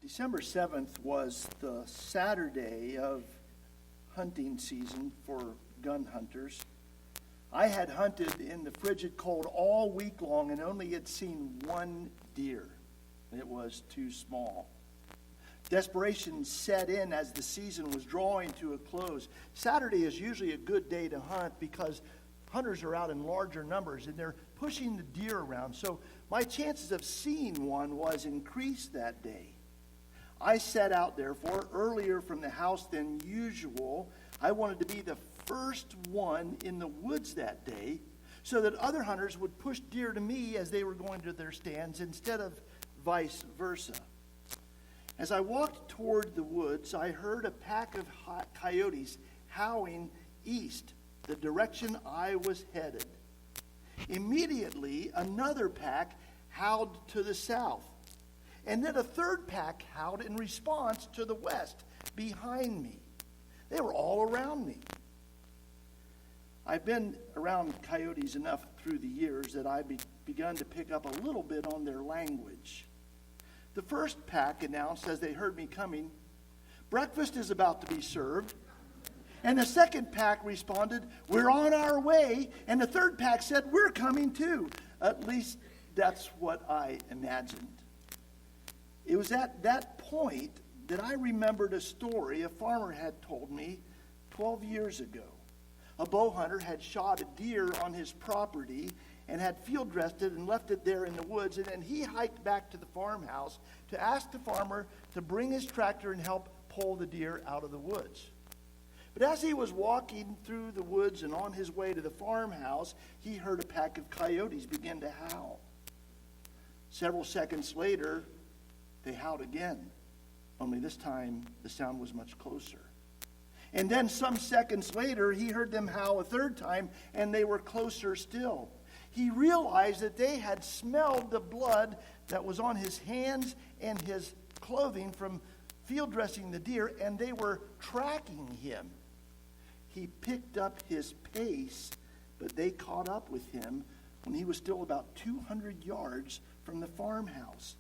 December 7th was the Saturday of hunting season for gun hunters. I had hunted in the frigid cold all week long and only had seen one deer. It was too small. Desperation set in as the season was drawing to a close. Saturday is usually a good day to hunt because hunters are out in larger numbers and they're pushing the deer around. So my chances of seeing one was increased that day. I set out, therefore, earlier from the house than usual. I wanted to be the first one in the woods that day so that other hunters would push deer to me as they were going to their stands instead of vice versa. As I walked toward the woods, I heard a pack of coyotes howling east, the direction I was headed. Immediately, another pack howled to the south. And then a third pack howled in response to the west, behind me. They were all around me. I've been around coyotes enough through the years that I've begun to pick up a little bit on their language. The first pack announced as they heard me coming, "Breakfast is about to be served." And the second pack responded, "We're on our way." And the third pack said, "We're coming too." At least that's what I imagined. It was at that point that I remembered a story a farmer had told me 12 years ago. A bow hunter had shot a deer on his property and had field dressed it and left it there in the woods. And then he hiked back to the farmhouse to ask the farmer to bring his tractor and help pull the deer out of the woods. But as he was walking through the woods and on his way to the farmhouse, he heard a pack of coyotes begin to howl. Several seconds later, they howled again, only this time the sound was much closer. And then some seconds later, he heard them howl a third time, and they were closer still. He realized that they had smelled the blood that was on his hands and his clothing from field dressing the deer, and they were tracking him. He picked up his pace, but they caught up with him when he was still about 200 yards from the farmhouse.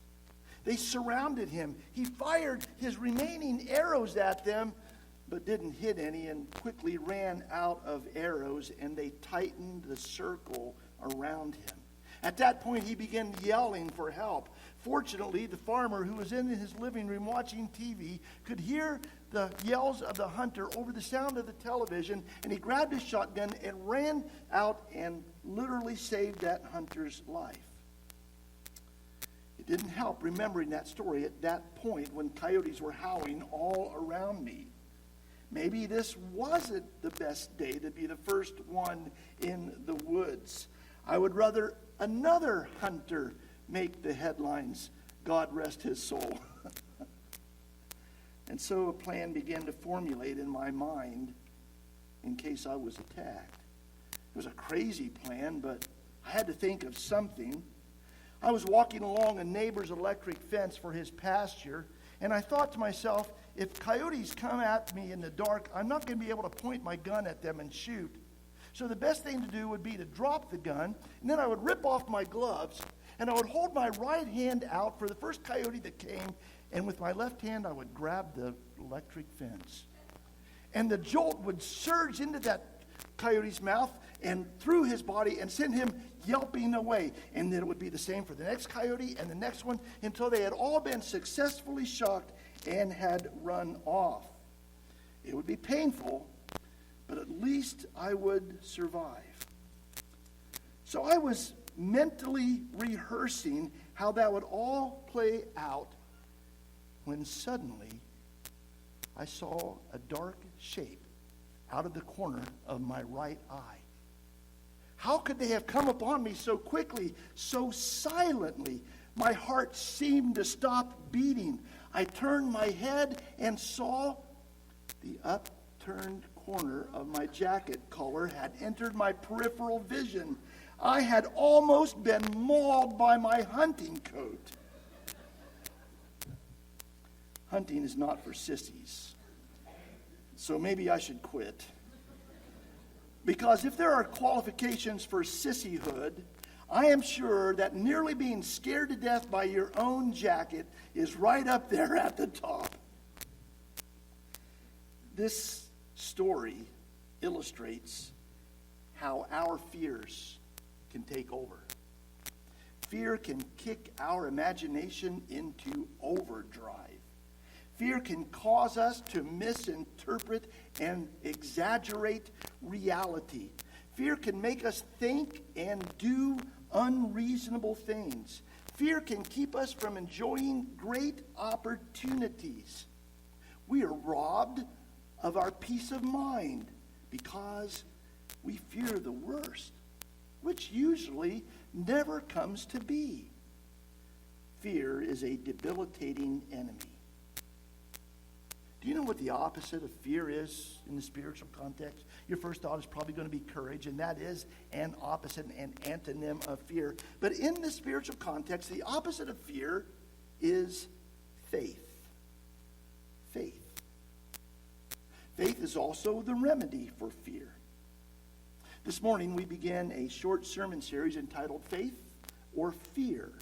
They surrounded him. He fired his remaining arrows at them, but didn't hit any, and quickly ran out of arrows, and they tightened the circle around him. At that point, he began yelling for help. Fortunately, the farmer, who was in his living room watching TV, could hear the yells of the hunter over the sound of the television, and he grabbed his shotgun and ran out and literally saved that hunter's life. It didn't help remembering that story at that point when coyotes were howling all around me. Maybe this wasn't the best day to be the first one in the woods. I would rather another hunter make the headlines. God rest his soul. And so a plan began to formulate in my mind in case I was attacked. It was a crazy plan, but I had to think of something. I was walking along a neighbor's electric fence for his pasture, and I thought to myself, if coyotes come at me in the dark, I'm not going to be able to point my gun at them and shoot. So the best thing to do would be to drop the gun, and then I would rip off my gloves, and I would hold my right hand out for the first coyote that came, and with my left hand I would grab the electric fence. And the jolt would surge into that coyote's mouth and through his body and send him yelping away. And then it would be the same for the next coyote and the next one until they had all been successfully shocked and had run off. It would be painful, but at least I would survive. So I was mentally rehearsing how that would all play out when suddenly I saw a dark shape out of the corner of my right eye. How could they have come upon me so quickly, so silently? My heart seemed to stop beating. I turned my head and saw the upturned corner of my jacket collar had entered my peripheral vision. I had almost been mauled by my hunting coat. Hunting is not for sissies. So maybe I should quit. Because if there are qualifications for sissyhood, I am sure that nearly being scared to death by your own jacket is right up there at the top. This story illustrates how our fears can take over. Fear can kick our imagination into overdrive. Fear can cause us to misinterpret and exaggerate reality. Fear can make us think and do unreasonable things. Fear can keep us from enjoying great opportunities. We are robbed of our peace of mind because we fear the worst, which usually never comes to be. Fear is a debilitating enemy. Do you know what the opposite of fear is in the spiritual context? Your first thought is probably going to be courage, and that is an opposite, an antonym of fear. But in the spiritual context, the opposite of fear is faith. Faith. Faith is also the remedy for fear. This morning we began a short sermon series entitled Faith or Fear.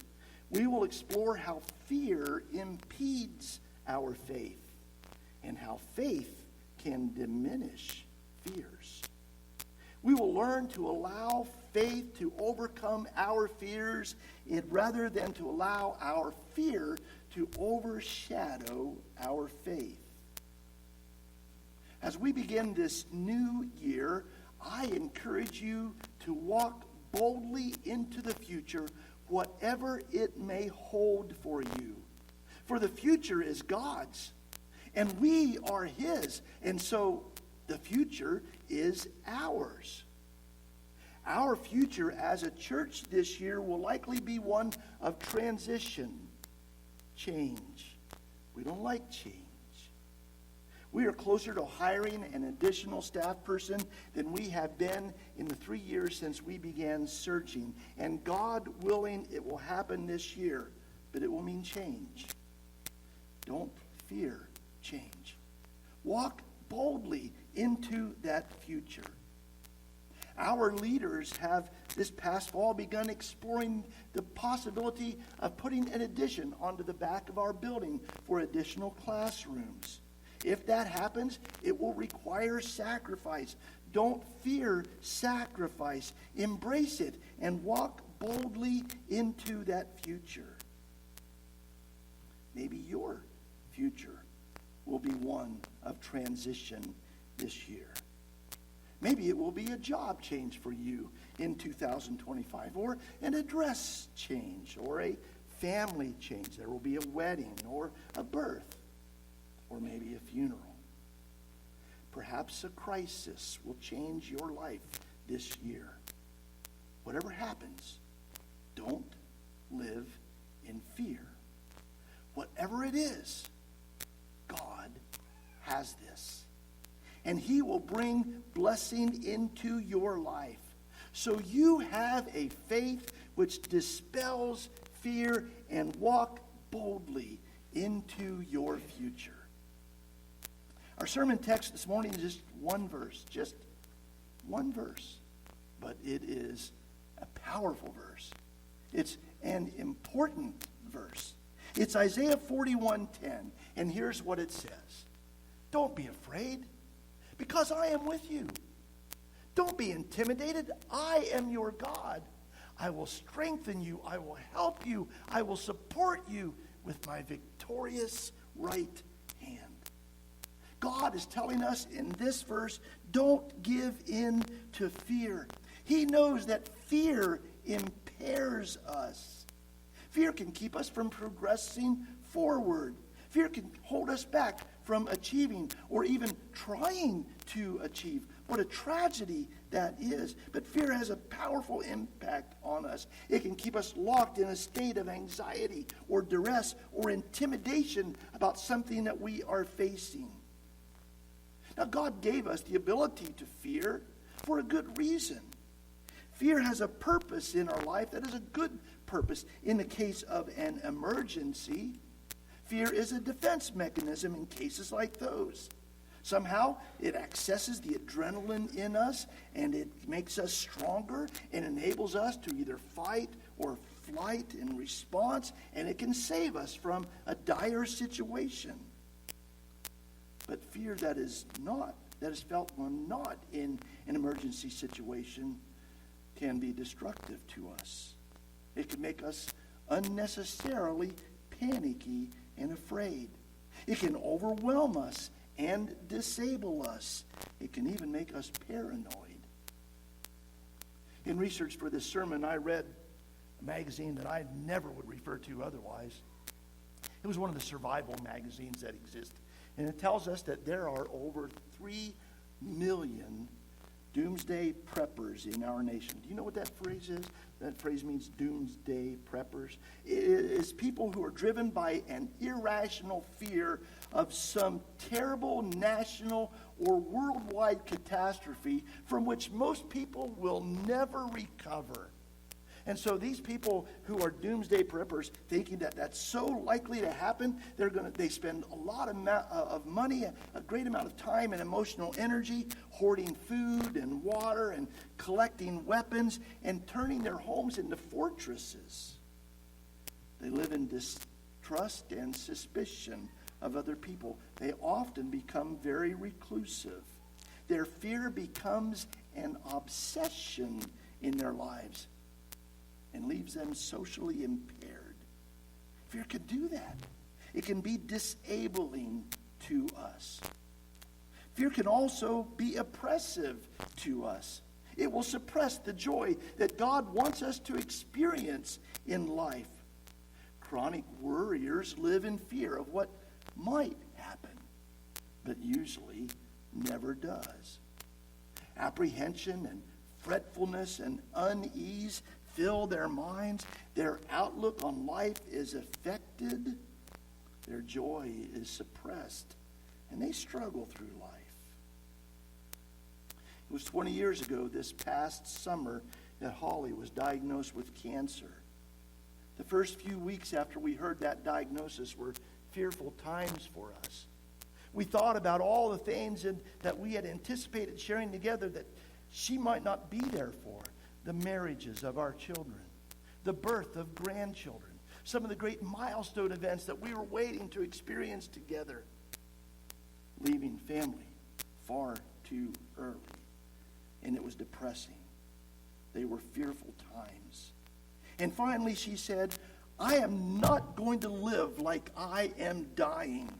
We will explore how fear impedes our faith and how faith can diminish fears. We will learn to allow faith to overcome our fears rather than to allow our fear to overshadow our faith. As we begin this new year, I encourage you to walk boldly into the future, whatever it may hold for you. For the future is God's, and we are His, and so the future is ours. Our future as a church this year will likely be one of transition, change. We don't like change. We are closer to hiring an additional staff person than we have been in the 3 years since we began searching. And God willing, it will happen this year, but it will mean change. Don't fear change. Walk boldly into that future. Our leaders have this past fall begun exploring the possibility of putting an addition onto the back of our building for additional classrooms. If that happens, it will require sacrifice. Don't fear sacrifice. Embrace it and walk boldly into that future. Maybe your future will be one of transition this year. Maybe it will be a job change for you in 2025, or an address change, or a family change. There will be a wedding or a birth, or maybe a funeral. Perhaps a crisis will change your life this year. Whatever happens, don't live in fear. Whatever it is, God has this. And He will bring blessing into your life. So you have a faith which dispels fear and walk boldly into your future. Our sermon text this morning is just one verse. But it is a powerful verse. It's an important verse. It's Isaiah 41:10. And here's what it says. Don't be afraid, because I am with you. Don't be intimidated. I am your God. I will strengthen you. I will help you. I will support you with my victorious right hand. God is telling us in this verse, don't give in to fear. He knows that fear impairs us. Fear can keep us from progressing forward. Fear can hold us back from achieving or even trying to achieve. What a tragedy that is. But fear has a powerful impact on us. It can keep us locked in a state of anxiety or duress or intimidation about something that we are facing. Now, God gave us the ability to fear for a good reason. Fear has a purpose in our life that is a good purpose. In the case of an emergency, fear is a defense mechanism in cases like those. Somehow it accesses the adrenaline in us, and it makes us stronger and enables us to either fight or flight in response, and it can save us from a dire situation. But fear that is felt when not in an emergency situation can be destructive to us. It can make us unnecessarily panicky and afraid. It can overwhelm us and disable us. It can even make us paranoid. In research for this sermon, I read a magazine that I never would refer to otherwise. It was one of the survival magazines that exist. And it tells us that there are over 3 million doomsday preppers in our nation. Do you know what that phrase is? That phrase means doomsday preppers. It is people who are driven by an irrational fear of some terrible national or worldwide catastrophe from which most people will never recover. And so these people who are doomsday preppers, thinking that that's so likely to happen, they spend a lot of money, a great amount of time and emotional energy, hoarding food and water and collecting weapons and turning their homes into fortresses. They live in distrust and suspicion of other people. They often become very reclusive. Their fear becomes an obsession in their lives and leaves them socially impaired. Fear can do that. It can be disabling to us. Fear can also be oppressive to us. It will suppress the joy that God wants us to experience in life. Chronic worriers live in fear of what might happen, but usually never does. Apprehension and fretfulness and unease fill their minds. Their outlook on life is affected. Their joy is suppressed, and they struggle through life. It was 20 years ago this past summer that Holly was diagnosed with cancer. The first few weeks after we heard that diagnosis were fearful times for us. We thought about all the things that we had anticipated sharing together that she might not be there for. The marriages of our children, the birth of grandchildren, some of the great milestone events that we were waiting to experience together. Leaving family far too early. And it was depressing. They were fearful times. And finally she said, I am not going to live like I am dying.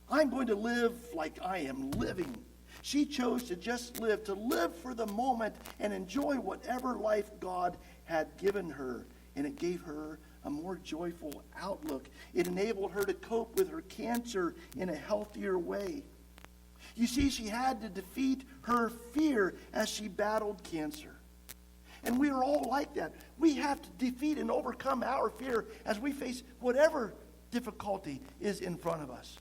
I'm going to live like I am living. She chose to just live, to live for the moment and enjoy whatever life God had given her. And it gave her a more joyful outlook. It enabled her to cope with her cancer in a healthier way. You see, she had to defeat her fear as she battled cancer. And we are all like that. We have to defeat and overcome our fear as we face whatever difficulty is in front of us.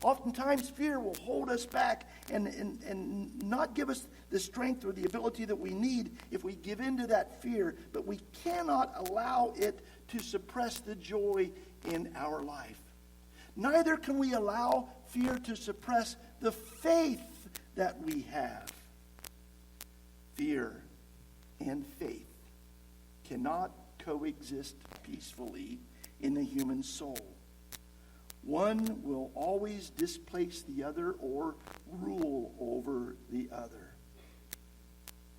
Oftentimes, fear will hold us back and not give us the strength or the ability that we need if we give in to that fear. But we cannot allow it to suppress the joy in our life. Neither can we allow fear to suppress the faith that we have. Fear and faith cannot coexist peacefully in the human soul. One will always displace the other or rule over the other.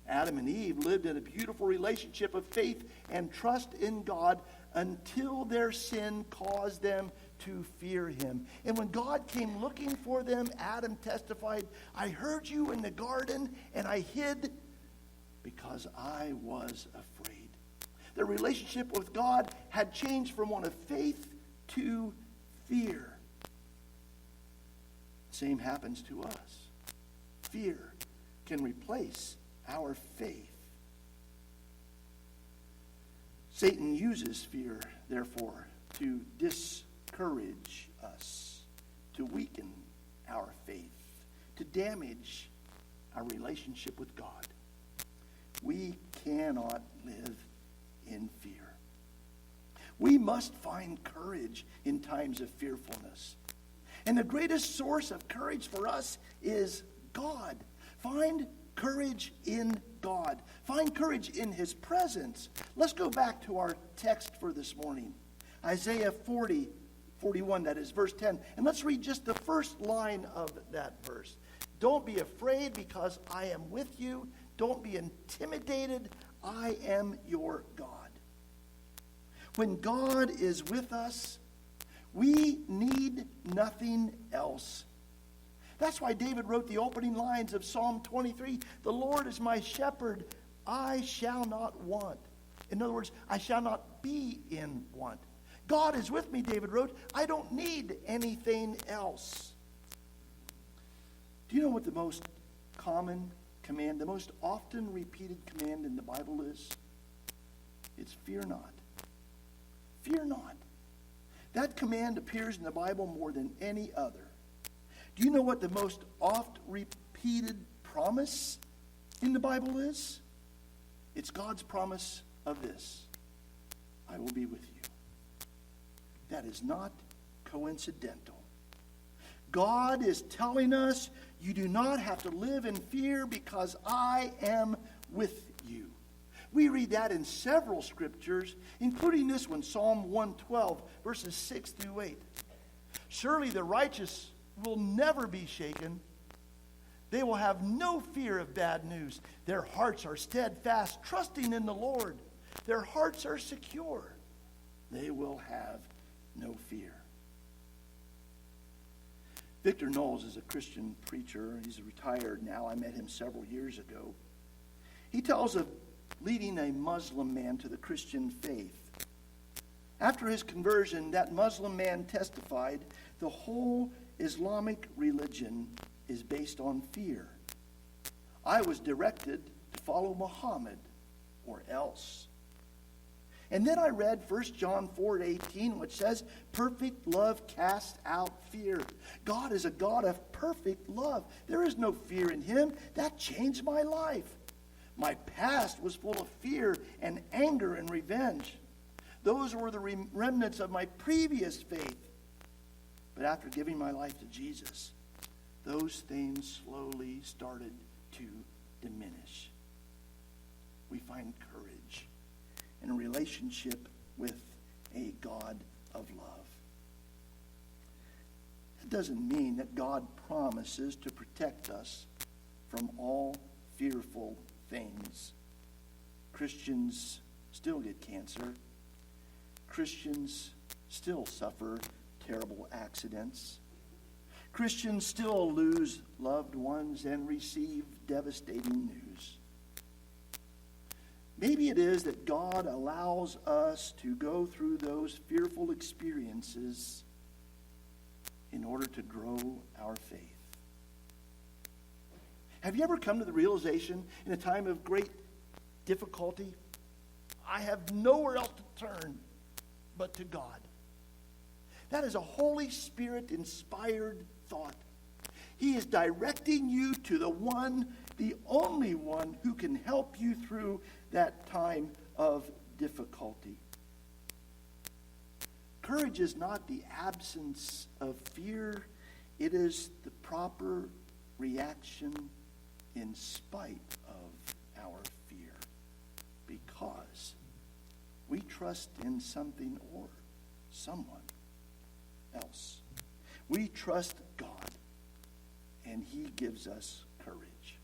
Adam and Eve lived in a beautiful relationship of faith and trust in God until their sin caused them to fear him. And when God came looking for them, Adam testified, I heard you in the garden and I hid because I was afraid. Their relationship with God had changed from one of faith to fear. Same happens to us. Fear can replace our faith. Satan uses fear, therefore, to discourage us, to weaken our faith, to damage our relationship with God. We cannot live in fear. We must find courage in times of fearfulness. And the greatest source of courage for us is God. Find courage in God. Find courage in his presence. Let's go back to our text for this morning. Isaiah 41, that is verse 10. And let's read just the first line of that verse. Don't be afraid because I am with you. Don't be intimidated. I am your God. When God is with us, we need nothing else. That's why David wrote the opening lines of Psalm 23. The Lord is my shepherd. I shall not want. In other words, I shall not be in want. God is with me, David wrote. I don't need anything else. Do you know what the most common command, the most often repeated command in the Bible is? It's fear not. Fear not. That command appears in the Bible more than any other. Do you know what the most oft repeated promise in the Bible is? It's God's promise of this: I will be with you. That is not coincidental. God is telling us you do not have to live in fear because I am with you. We read that in several scriptures, including this one, Psalm 112, verses 6 through 8. Surely the righteous will never be shaken. They will have no fear of bad news. Their hearts are steadfast, trusting in the Lord. Their hearts are secure. They will have no fear. Victor Knowles is a Christian preacher. He's retired now. I met him several years ago. He tells of leading a Muslim man to the Christian faith. After his conversion, that Muslim man testified, the whole Islamic religion is based on fear. I was directed to follow Muhammad or else. And then I read 1 John 4:18, which says, perfect love casts out fear. God is a God of perfect love. There is no fear in him. That changed my life. My past was full of fear and anger and revenge. Those were the remnants of my previous faith. But after giving my life to Jesus, those things slowly started to diminish. We find courage in a relationship with a God of love. That doesn't mean that God promises to protect us from all fearful things. Christians still get cancer. Christians still suffer terrible accidents. Christians still lose loved ones and receive devastating news. Maybe it is that God allows us to go through those fearful experiences in order to grow our faith. Have you ever come to the realization in a time of great difficulty, I have nowhere else to turn but to God? That is a Holy Spirit-inspired thought. He is directing you to the one, the only one who can help you through that time of difficulty. Courage is not the absence of fear. It is the proper reaction in spite of our fear, because we trust in something or someone else. We trust God, and he gives us courage.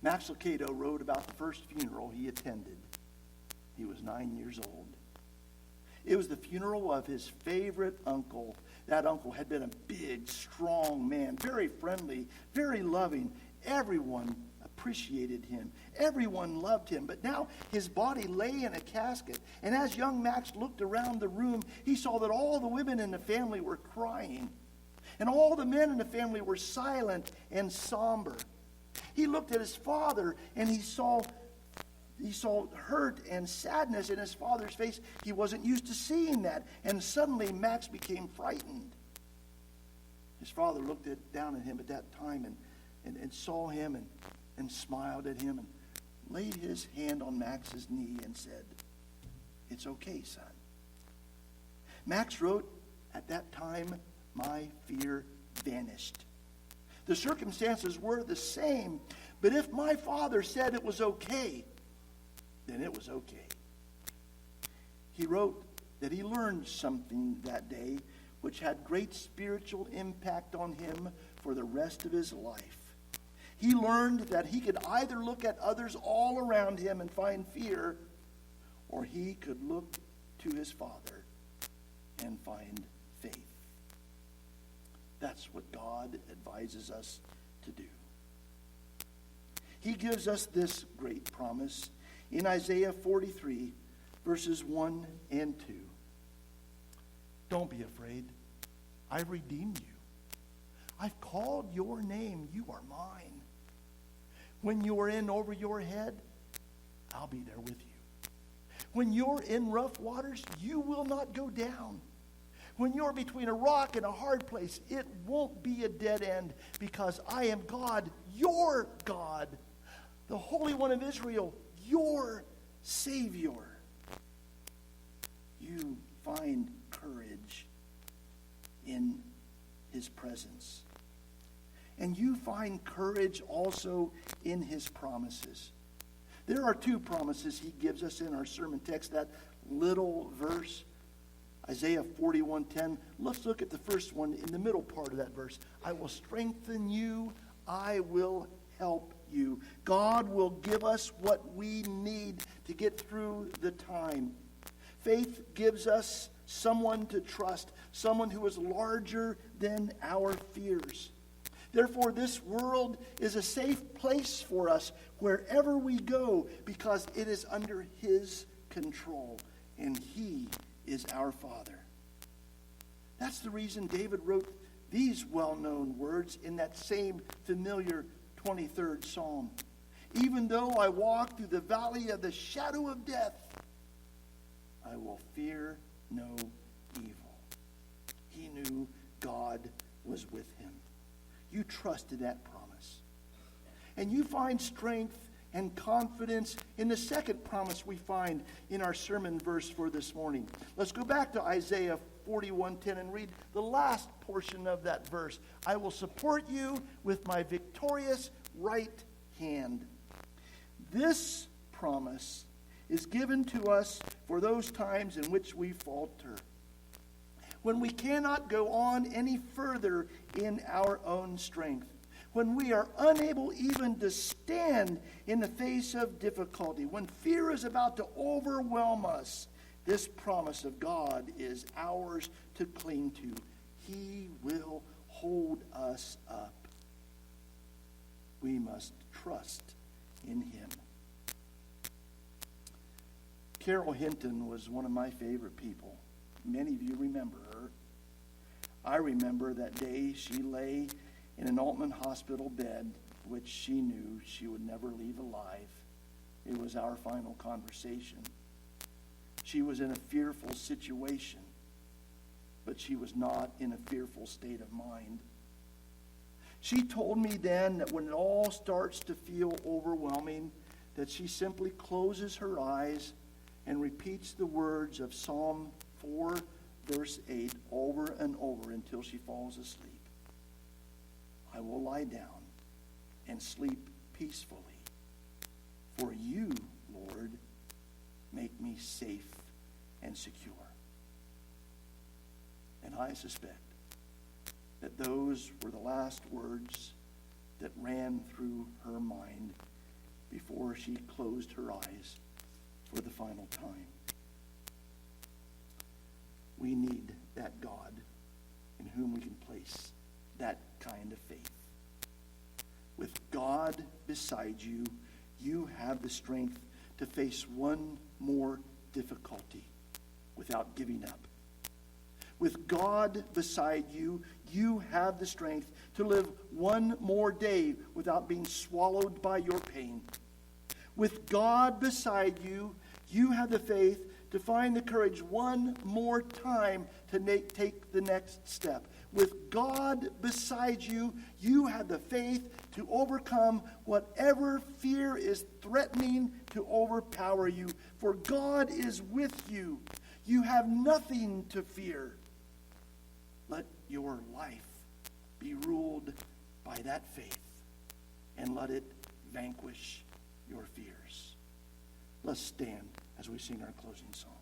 Max Lucado wrote about the first funeral he attended. He was 9 years old. It was the funeral of his favorite uncle. That uncle had been a big, strong man, very friendly, very loving. Everyone appreciated him. Everyone loved him. But now his body lay in a casket. And as young Max looked around the room, he saw that all the women in the family were crying. And all the men in the family were silent and somber. He looked at his father, and he saw hurt and sadness in his father's face. He wasn't used to seeing that. And suddenly Max became frightened. His father looked down at him at that time and saw him and smiled at him and laid his hand on Max's knee and said, "It's okay, son." Max wrote At that time, my fear vanished. The circumstances were the same, but if my father said it was okay, then it was okay. He wrote that he learned something that day which had great spiritual impact on him for the rest of his life. He learned that he could either look at others all around him and find fear, or he could look to his Father and find faith. That's what God advises us to do. He gives us this great promise in Isaiah 43, verses 1 and 2. Don't be afraid. I've redeemed you. I've called your name. You are mine. When you are in over your head, I'll be there with you. When you're in rough waters, you will not go down. When you're between a rock and a hard place, it won't be a dead end, because I am God, your God, the Holy One of Israel, your Savior. You find courage in his presence. And you find courage also in his promises. There are two promises he gives us in our sermon text, that little verse, Isaiah 41:10. Let's look at the first one in the middle part of that verse. I will strengthen you. I will help you. God will give us what we need to get through the time. Faith gives us someone to trust, someone who is larger than our fears. Therefore, this world is a safe place for us wherever we go, because it is under his control, and he is our Father. That's the reason David wrote these well-known words in that same familiar 23rd Psalm. Even though I walk through the valley of the shadow of death, I will fear no evil. He knew God was with him. You trusted that promise. And you find strength and confidence in the second promise we find in our sermon verse for this morning. Let's go back to Isaiah 41:10 and read the last portion of that verse. I will support you with my victorious right hand. This promise is given to us for those times in which we falter, when we cannot go on any further in our own strength, when we are unable even to stand in the face of difficulty, when fear is about to overwhelm us. This promise of God is ours to cling to. He will hold us up. We must trust in him. Carol Hinton was one of my favorite people. Many of you remember her. I remember that day she lay in an Altman hospital bed, which she knew she would never leave alive. It was our final conversation. She was in a fearful situation, but she was not in a fearful state of mind. She told me then that when it all starts to feel overwhelming, that she simply closes her eyes and repeats the words of Psalm 4, verse 8 over and over until she falls asleep. I will lie down and sleep peacefully. For you, Lord, make me safe and secure. And I suspect that those were the last words that ran through her mind before she closed her eyes for the final time. We need that God in whom we can place that kind of faith. With God beside you, you have the strength to face one more difficulty without giving up. With God beside you, you have the strength to live one more day without being swallowed by your pain. With God beside you, you have the faith to find the courage one more time to take the next step. With God beside you, you have the faith to overcome whatever fear is threatening to overpower you. For God is with you. You have nothing to fear. Let your life be ruled by that faith, and let it vanquish your fears. Let's stand as we sing our closing song.